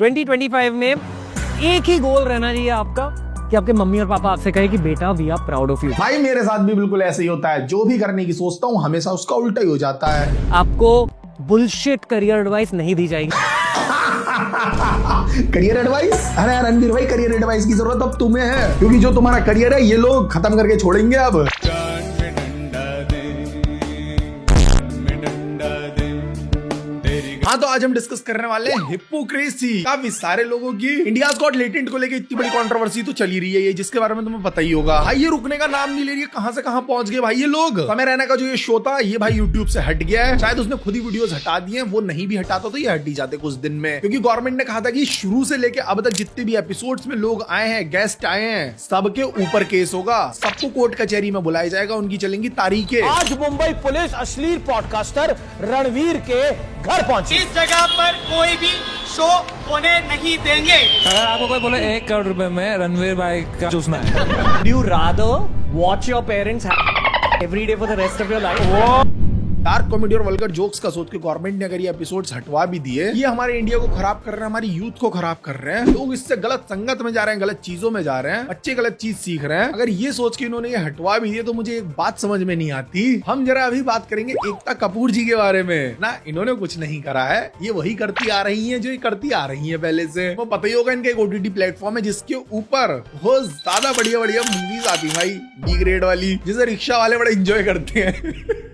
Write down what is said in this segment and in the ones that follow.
2025 में एक ही गोल रहना चाहिए आपका कि आपके मम्मी और पापा आपसे कहे कि बेटा we are proud of you. भाई मेरे साथ भी बिल्कुल ऐसे ही होता है, जो भी करने की सोचता हूँ हमेशा उसका उल्टा ही हो जाता है। आपको बुलशिट करियर एडवाइस नहीं दी जाएगी। Career advice? अरे रणवीर भाई, करियर एडवाइस की जरूरत अब तुम्हें है, क्योंकि जो तुम्हारा करियर है ये लोग खत्म करके छोड़ेंगे अब। हाँ, तो आज हम डिस्कस करने वाले हैं हिपोक्रेसी। काफी सारे लोगों की इंडियाज गॉट लेटेंट को लेकर इतनी बड़ी कंट्रोवर्सी तो चली रही है ये, जिसके बारे में तुम्हें पता ही होगा। भाई ये रुकने का नाम नहीं ले रही है, कहां से कहां पहुंच गए भाई ये लोग। समय रहने का जो ये शो था ये भाई यूट्यूब से हट गया है। शायद उसने खुद ही वीडियोस हटा दिए हैं, वो नहीं भी हटाता तो ये हट ही जाते कुछ दिन में, क्योंकि गवर्नमेंट ने कहा था कि शुरू से लेकर अब तक जितने भी एपिसोड्स में लोग आए हैं, गेस्ट आए हैं, सबके ऊपर केस होगा, सबको कोर्ट कचहरी में बुलाया जाएगा, उनकी चलेंगी तारीखें। आज मुंबई पुलिस अश्लील पॉडकास्टर रणवीर के घर पहुंची। इस जगह पर कोई भी शो होने नहीं देंगे। अगर आपको कोई बोले 1 करोड़ रुपए में रणवीर भाई का चूसना है, Do you rather watch your parents every day for the rest of your life? Dark comedy और वल्गर जोक्स का सोच के गवर्नमेंट ने अगर ये एपिसोड्स हटवा भी दिए, ये हमारे इंडिया को खराब कर रहे हैं, हमारी यूथ को खराब कर रहे हैं। लोग इससे गलत संगत में जा रहे हैं, गलत चीजों में जा रहे हैं, बच्चे गलत चीज सीख रहे हैं। अगर ये सोच के इन्होंने ये हटवा भी दिए तो मुझे एक बात समझ में नहीं आती। हम जरा अभी बात करेंगे एकता कपूर जी के बारे में। ना इन्होंने कुछ नहीं करा है, ये वही करती आ रही है जो ये करती आ रही है पहले से। वो पता ही होगा, इनका एक OTT प्लेटफॉर्म है जिसके ऊपर बहुत ज्यादा बढ़िया बढ़िया मूवीज आती है भाई, बी ग्रेड वाली, जिसे रिक्शा वाले बड़ा एंजॉय करते हैं।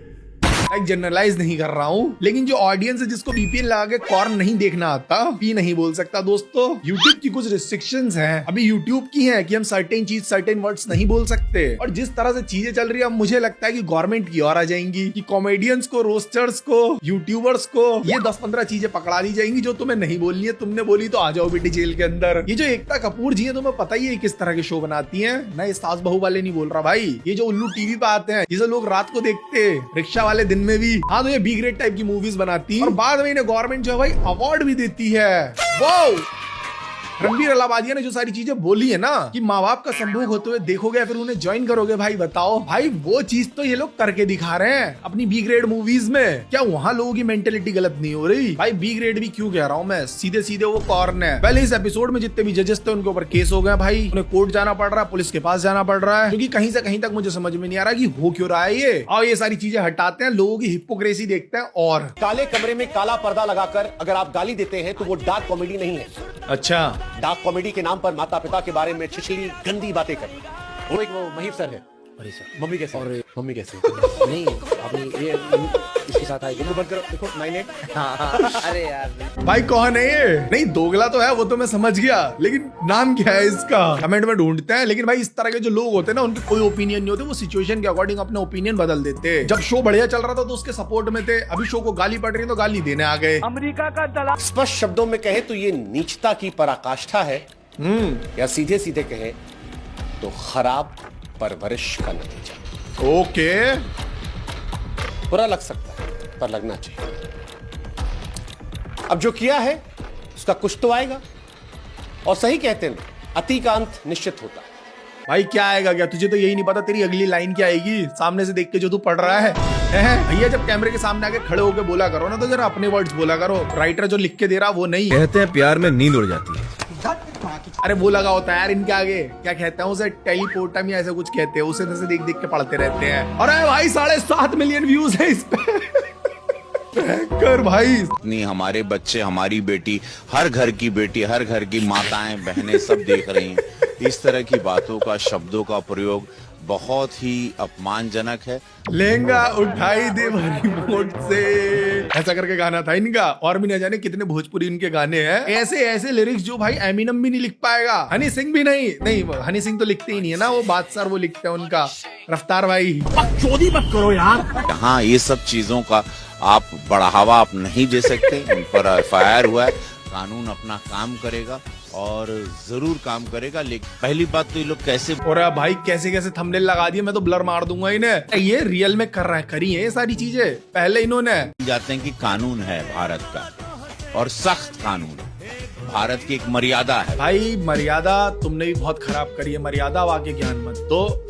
जनरलाइज नहीं कर रहा हूँ, लेकिन जो ऑडियंस है जिसको VPN लगा के कॉर्न नहीं देखना आता, पी नहीं बोल सकता दोस्तों। YouTube की कुछ रिस्ट्रिक्शंस हैं, अभी YouTube की हैं कि हम सर्टेन चीज सर्टेन वर्ड्स नहीं बोल सकते। और जिस तरह से चीजें चल रही है, अब मुझे लगता है कि गवर्नमेंट की ओर आ जाएंगी कि कॉमेडियंस को, रोस्टर्स को, यूट्यूबर्स को ये 10-15 चीजें पकड़ा ली जाएंगी जो तुम्हें नहीं बोलनी है। तुमने बोली तो आ जाओ बेटी जेल के अंदर। ये जो एकता कपूर जी है, तुम्हें पता ही है किस तरह के शो बनाती है। ना ये सास बहू वाले नहीं बोल रहा भाई, ये जो उल्लू टीवी पे आते हैं, जिसे लोग रात को देखते, रिक्शा वाले दिन में भी। हाँ, तो ये बी ग्रेड टाइप की मूवीज बनाती है और बाद में इन्हें गवर्नमेंट जो है भाई अवार्ड भी देती है। वाओ! रणवीर अलाहाबादिया ने जो सारी चीजें बोली है ना कि माँ बाप का संभोग होते हुए देखोगे फिर उन्हें ज्वाइन करोगे, भाई बताओ भाई वो चीज तो ये लोग करके दिखा रहे हैं अपनी बी ग्रेड मूवीज में। क्या वहाँ लोगों की मेंटेलिटी गलत नहीं हो रही? भाई बी ग्रेड भी क्यों कह रहा हूँ मैं, सीधे सीधे वो कॉर्न है। पहले इस एपिसोड में जितने भी जजेस थे उनके ऊपर केस हो गए भाई, उन्हें कोर्ट जाना पड़ रहा है, पुलिस के पास जाना पड़ रहा है, क्योंकि कहीं से कहीं तक मुझे समझ में नहीं आ रहा कि हो क्यों रहा है ये। और ये सारी चीजें हटाते हैं, लोगों की हिपोक्रेसी देखते हैं। और काले कमरे में काला पर्दा लगाकर अगर आप गाली देते हैं तो वो डार्क कॉमेडी नहीं है। अच्छा, डार्क कॉमेडी के नाम पर माता पिता के बारे में छिछली गंदी बातें करना। वो एक वो महीप सर है। अरे सर, मम्मी कैसे? और मम्मी कैसे? नहीं अभी ये इसके साथ आएगी। बंद करो, देखो 98। हाँ, अरे यार भाई कौन है ये? नहीं दोगला तो है, वो तो मैं समझ गया, लेकिन नाम क्या है इसका कमेंट में ढूंढते हैं। लेकिन भाई इस तरह के जो लोग होते हैं ना, उनके कोई ओपिनियन नहीं होते, वो सिचुएशन के अकॉर्डिंग अपने ओपिनियन बदल देते। जब शो बढ़िया चल रहा था तो उसके सपोर्ट में थे, अभी शो को गाली पड़ रही है तो गाली देने आ गए। अमेरिका का दलाल। स्पष्ट शब्दों में कहे तो ये नीचता की पराकाष्ठा है, या सीधे सीधे कहे तो खराब परवरिश का नतीजा। ओके, बुरा लग सकता है पर लगना चाहिए। अब जो किया है उसका कुछ तो आएगा, और सही कहते हैं अति का अंत निश्चित होता है। भाई क्या आएगा? क्या तुझे तो यही नहीं पता तेरी अगली लाइन क्या आएगी सामने से देख के जो तू पढ़ रहा है? भैया जब कैमरे के सामने आके खड़े होके बोला करो ना, तो जरा अपने वर्ड्स बोला करो। राइटर जो लिख के दे रहा वो नहीं। कहते हैं प्यार में नींद उड़ जाती है। अरे वो लगा होता है यार इनके आगे, क्या कहते हैं उसे, टेलीपोर्टम या ऐसा कुछ कहते हैं उसे, जैसे देख देख के पढ़ते रहते हैं। अरे भाई 7.5 मिलियन व्यूज है इस पे। कर भाई, इतनी हमारे बच्चे, हमारी बेटी, हर घर की बेटी, हर घर की माताएं बहनें सब देख रही हैं। इस तरह की बातों का, शब्दों का प्रयोग बहुत ही अपमानजनक है। लहंगा उठाई दे भारी मोट से, ऐसा करके गाना था इनका। और भी न जाने कितने भोजपुरी इनके गाने हैं, ऐसे ऐसे लिरिक्स जो भाई एमिनम भी नहीं लिख पाएगा, हनी सिंह भी नहीं, हनी सिंह तो लिखते ही नहीं है ना, वो बादशाह वो लिखते हैं उनका, रफ्तार भाई। चोरी मत करो यार। यहाँ ये सब चीजों का आप बढ़ावा आप नहीं दे सकते। उन पर FIR हुआ है, कानून अपना काम करेगा और जरूर काम करेगा। लेकिन पहली बात तो ये लोग कैसे, और भाई कैसे कैसे थंबनेल लगा दिए, मैं तो ब्लर मार दूंगा इन्हें। ये रियल में कर रहा है, करी है ये सारी चीजें पहले इन्होंने। जाते हैं कि कानून है भारत का और सख्त कानून, भारत की एक मर्यादा है। भाई मर्यादा तुमने भी बहुत खराब करी है, मर्यादा वाके ज्ञान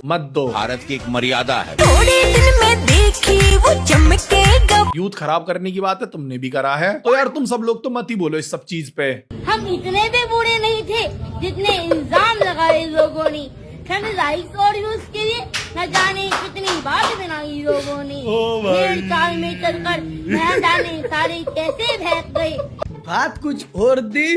मत दो। भारत की एक मर्यादा है। थोड़े दिन में देखी वो चमकेगा यूथ खराब करने की बात है, तुमने भी करा है, तो यार तुम सब लोग तो मत ही बोलो इस सब चीज पे। हम इतने भी बुरे नहीं थे जितने इल्जाम लगाए लोगों ने। लाइक्स और व्यूज के लिए न जाने कितनी बात बनाई लोगों ने। 1.5 साल में चलकर न जाने सारे कैसे भाग गए। बात कुछ और थी,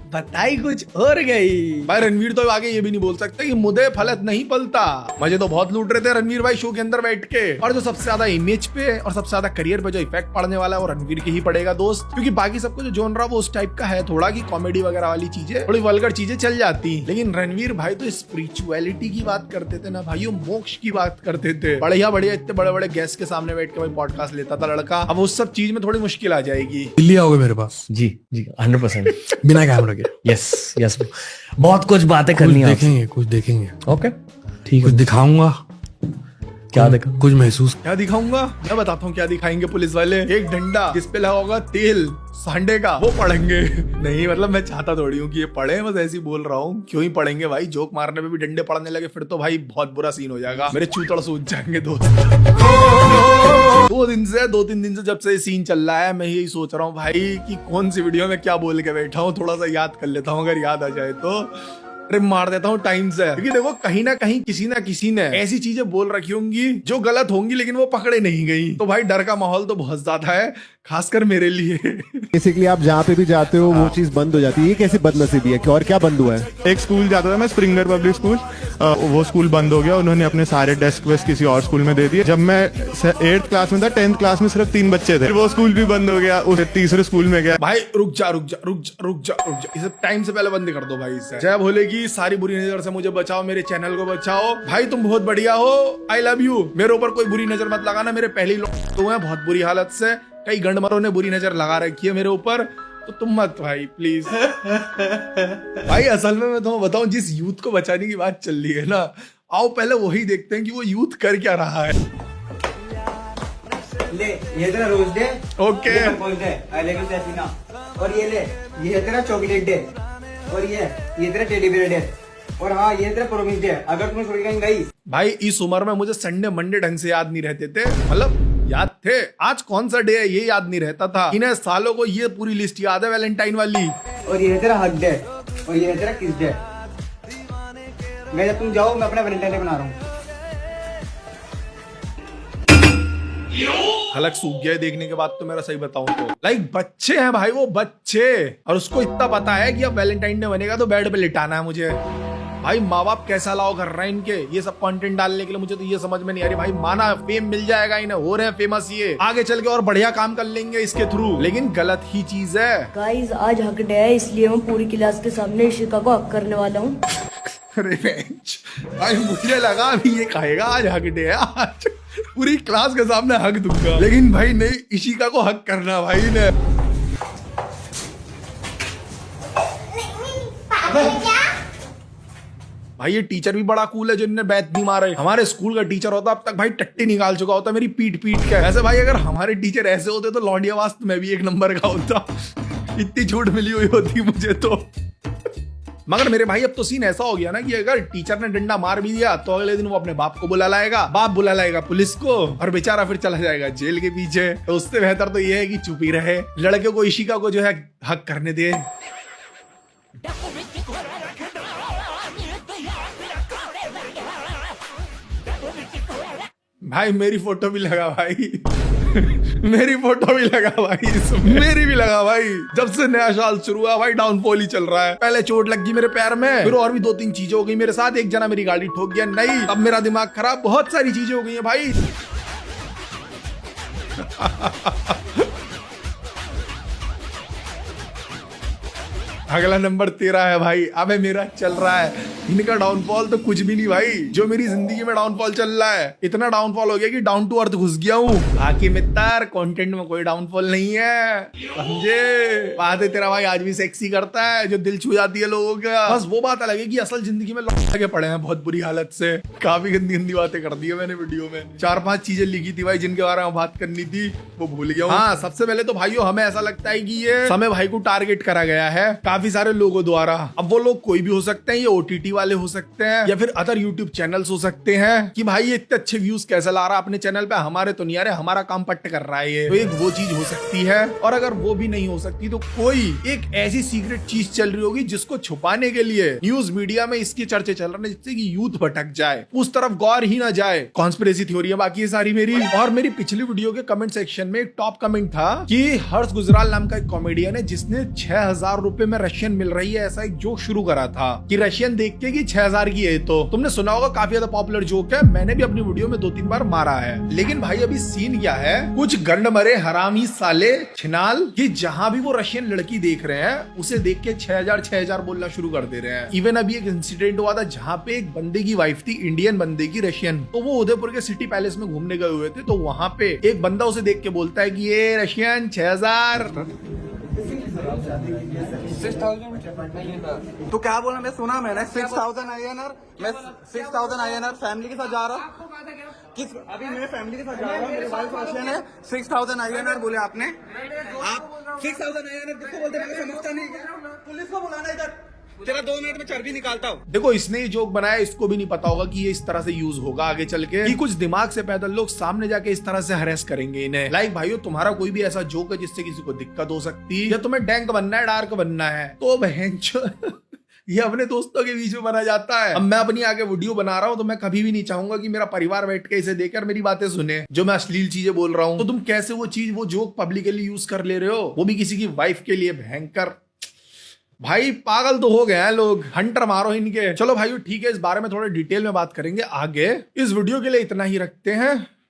बताई कुछ और गई। भाई रणवीर तो आगे ये भी नहीं बोल सकता कि मुद्दे फलत नहीं पलता। मजे तो बहुत लूट रहे थे रणवीर भाई शो के अंदर बैठ के, और जो सबसे ज्यादा इमेज पे और सबसे ज्यादा करियर पे जो इफेक्ट पड़ने वाला है वो रणवीर के ही पड़ेगा दोस्त, क्योंकि बाकी सबको जो जोनरा वो उस टाइप का है थोड़ा की कॉमेडी वगैरह वाली चीजें, थोड़ी वल्गर चीजें चल जाती, लेकिन रणवीर भाई तो स्पिरिचुअलिटी की बात करते थे ना भाई, मोक्ष की बात करते थे। बढ़िया बढ़िया इतने बड़े बड़े गेस्ट के सामने बैठ के भाई पॉडकास्ट लेता था लड़का। अब उस सब चीज में थोड़ी मुश्किल आ जाएगी। दिल्ली आओगे मेरे पास? जी जी 100%। बिना कैमरा के? यस यस, बहुत कुछ बातें करनी है। कुछ देखेंगे। ओके ठीक कुछ है। दिखाऊंगा। क्या देखा? कुछ महसूस। क्या दिखाऊंगा? मैं बताता हूँ क्या दिखाएंगे पुलिस वाले। एक डंडा जिस पे लगा होगा तेल सांडे का, वो पढ़ेंगे। नहीं मतलब मैं चाहता थोड़ी हूँ कि ये पढ़े, बस ऐसे ही बोल रहा हूँ। क्यों ही पढ़ेंगे भाई, जोक मारने पे भी डंडे पड़ने लगे फिर तो भाई बहुत बुरा सीन हो जाएगा, मेरे चूतड़ सूझ जाएंगे दोस्त। 2-3 दिन से जब से सीन चल रहा है मैं यही सोच रहा हूँ भाई कि कौन सी वीडियो में क्या बोल के बैठा हूँ, थोड़ा सा याद कर लेता हूँ, अगर याद आ जाए तो ट्रिप मार देता हूँ टाइम से। क्योंकि देखो कहीं ना कहीं किसी ना किसी ने ऐसी चीजें बोल रखी होंगी जो गलत होंगी लेकिन वो पकड़े नहीं गई, तो भाई डर का माहौल तो बहुत ज्यादा है, खासकर मेरे लिए। बेसिकली आप जहाँ पे भी जाते हो वो चीज बंद हो जाती है। ये कैसी बदनसीबी है? और क्या बंद हुआ है? एक स्कूल जाता था मैं, स्प्रिंगर पब्लिक स्कूल, वो स्कूल बंद हो गया। उन्होंने अपने सारे डेस्क वेस्क किसी और स्कूल में दे दिए। जब मैं 8th क्लास में था, 10th क्लास में सिर्फ 3 बच्चे थे, वो स्कूल भी बंद हो गया। उस तीसरे स्कूल में गया। भाई रुक जा इसे टाइम से पहले बंद कर दो भाई। इससे जय भोले की सारी बुरी नजर से मुझे बचाओ, मेरे चैनल को बचाओ भाई, तुम बहुत बढ़िया हो, आई लव यू। मेरे ऊपर कोई बुरी नजर मत लगाना, मेरे पहले लोग तो हैं बहुत बुरी हालत से, कई गंडमरों ने बुरी नजर लगा रखी है मेरे ऊपर, तो तुम मत भाई प्लीज। भाई असल में मैं तुम्हें बताऊं, जिस यूथ को बचाने की बात चल रही है ना, आओ पहले वही देखते हैं कि वो यूथ कर क्या रहा है। ले ये तेरा रोज डे, ओके और ये तेरा चॉकलेट डे, और ये तेरा टेडी बियर डे, और हाँ ये तेरा प्रोमिस डे। अगर तुम छोड़ कहीं गई भाई, इस उम्र में मुझे संडे मंडे ढंग से याद नहीं रहते थे, मतलब याद थे, आज कौन सा डे है ये याद नहीं रहता था। इन्हें सालों को ये पूरी लिस्ट याद है वैलेंटाइन वाली। और ये तेरा हक डे, और ये तेरा किस डे। मैं जब तुम जाओ मैं अपना वैलेंटाइन डे बना रहा हूँ। हलक सूख गया देखने के बाद तो, मेरा सही बताऊं तो लाइक बच्चे हैं भाई, वो बच्चे, और उसको इतना पता है कि अब वैलेंटाइन डे बनेगा तो बेड पे लिटाना है मुझे। भाई माँ बाप कैसा अलाउ कर रहे हैं इनके ये सब कंटेंट डालने के लिए, मुझे तो ये समझ में नहीं आ रही। भाई माना फेम मिल जाएगा इन्हें, हो रहे हैं फेमस, ये आगे चल के और बढ़िया काम कर लेंगे इसके थ्रू, लेकिन गलत ही चीज है। गाइस आज हक डे है, इसलिए मैं पूरी क्लास के सामने इशिका को हक करने वाला हूँ। रिवेंज। भाई मुझे लगा अभी ये कहेगा आज हक डे है, आज पूरी क्लास के सामने हक दूंगा, लेकिन भाई नहीं, इशिका को हक करना भाई ने। भाई ये टीचर भी बड़ा कूल है जिनने बैत नहीं मारे। हमारे स्कूल का टीचर होता अब तक भाई टट्टी निकाल चुका होता मेरी पीट के। ऐसे भाई अगर हमारे टीचर ऐसे होते तो लौंडिया वास्त में भी 1 नंबर का होता। इतनी छूट मिली हुई होती मुझे तो। मगर मेरे भाई अब तो सीन ऐसा हो गया ना कि अगर टीचर ने डंडा मार भी दिया तो अगले दिन वो अपने बाप को बुला लाएगा, बाप बुला लाएगा पुलिस को, और बेचारा फिर चला जाएगा जेल के पीछे। तो उससे बेहतर तो ये है कि चुप ही रहे, लड़के को इशिका को जो है हक करने दे। भाई मेरी फोटो भी लगा भाई। मेरी फोटो भी लगा भाई इसमें, मेरी भी लगा भाई। जब से नया साल शुरू हुआ भाई डाउनफॉल ही चल रहा है। पहले चोट लग गई मेरे पैर में, फिर और भी 2-3 चीजें हो गई मेरे साथ। एक जना मेरी गाड़ी ठोक गया, नहीं अब मेरा दिमाग खराब, बहुत सारी चीजें हो गई हैं भाई। अगला नंबर 13 है भाई। अबे मेरा चल रहा है, इनका डाउनफॉल तो कुछ भी नहीं भाई। जो मेरी जिंदगी में डाउनफॉल चल रहा है, इतना डाउनफॉल हो गया कि डाउन टू अर्थ घुस गया हूँ। बाकी मित्र कंटेंट में कोई डाउनफॉल नहीं है, समझे बात है। तेरा भाई आज भी सेक्सी करता है जो दिल छू जाती है लोगों का। बस वो बात अलग है कि असल जिंदगी में लोग लगे पड़े हैं बहुत बुरी हालत से। काफी गंदी गंदी बातें कर दी है मैंने वीडियो में। 4-5 चीजें लिखी थी भाई जिनके बारे में बात करनी थी, वो भूल गया हूँ। हाँ सबसे पहले तो भाइयों हमें ऐसा लगता है कि ये समय भाई को टारगेट करा गया है। काफी सारे लोगों द्वारा। अब वो लोग कोई भी हो सकते हैं, ये OTT वाले हो सकते हैं या फिर अदर यूट्यूब चैनल्स हो सकते हैं कि भाई ये इतने अच्छे व्यूज कैसे ला रहा है अपने चैनल पे, हमारे तो नहीं आ रहे, हमारा काम पट्ट कर रहा है ये। तो एक वो चीज हो सकती है। और अगर वो भी नहीं हो सकती तो कोई एक ऐसी सीक्रेट चीज चल रही होगी जिसको छुपाने के लिए न्यूज मीडिया में इसके चर्चे चल रहे हैं, जिससे कि यूथ भटक जाए, उस तरफ गौर ही ना जाए। कॉन्स्पिरेसी थ्योरी है बाकी ये सारी मेरी। और मेरी पिछली वीडियो के कमेंट सेक्शन में एक टॉप कमेंट था कि हर्ष गुजराल नाम का एक कॉमेडियन है जिसने 6000 रुपए में रशियन मिल रही है ऐसा एक जोक शुरू करा था कि रशियन देख के कि 6000 की है। तो तुमने सुना होगा, काफी ज्यादा पॉपुलर जोक है, मैंने भी अपनी वीडियो में 2-3 बार मारा है। लेकिन भाई अभी सीन क्या है, कुछ गंड मरे हरामी साले छिनाल कि जहां भी वो रशियन लड़की देख रहे हैं उसे देख के 6000 बोलना शुरू कर दे रहे हैं। इवन अभी एक इंसिडेंट हुआ था जहां पे एक बंदे की वाइफ थी, इंडियन बंदे की रशियन, तो वो उदयपुर के सिटी पैलेस में घूमने गए हुए थे। तो वहां पे एक बंदा उसे देख के बोलता है कि ये रशियन 6000। तो क्या बोला, मैं सुना मैंने 6000 INR, मैं 6000 INR फैमिली के साथ जा रहा हूँ। किस अभी मैं फैमिली के साथ जा रहा हूँ, मेरी वाइफ रशियन है। 6000 INR बोले आपने, आप 6000 INR किसको बोलते हैं, समझता नहीं। पुलिस को बुलाना इधर, तेरा 2 मिनट में चर्बी निकालता हूँ। देखो इसने ये जोक बनाया, इसको भी नहीं पता होगा कि ये इस तरह से यूज होगा आगे चल के, कि कुछ दिमाग से पैदल लोग सामने जाके इस तरह से हरेस करेंगे इन्हें। लाइक भाइयों, तुम्हारा कोई भी ऐसा जोक है जिससे किसी को दिक्कत हो सकती है, या तुम्हें डैंक बनना है, डार्क बनना है, तो बहनचो ये अपने दोस्तों के बीच में बना जाता है। अब मैं अपनी आगे वीडियो बना रहा हूँ तो मैं कभी भी नहीं चाहूंगा कि मेरा परिवार बैठ के इसे देखकर मेरी बातें सुने जो मैं अश्लील चीजें बोल रहा हूँ। तो तुम कैसे वो जोक पब्लिकली यूज कर ले रहे हो, वो भी किसी की वाइफ के लिए। भयंकर भाई, पागल तो हो गए हैं लोग, हंटर मारो इनके। चलो भाइयों ठीक है, इस बारे में थोड़ा डिटेल में बात करेंगे आगे। इस वीडियो के लिए इतना ही रखते हैं।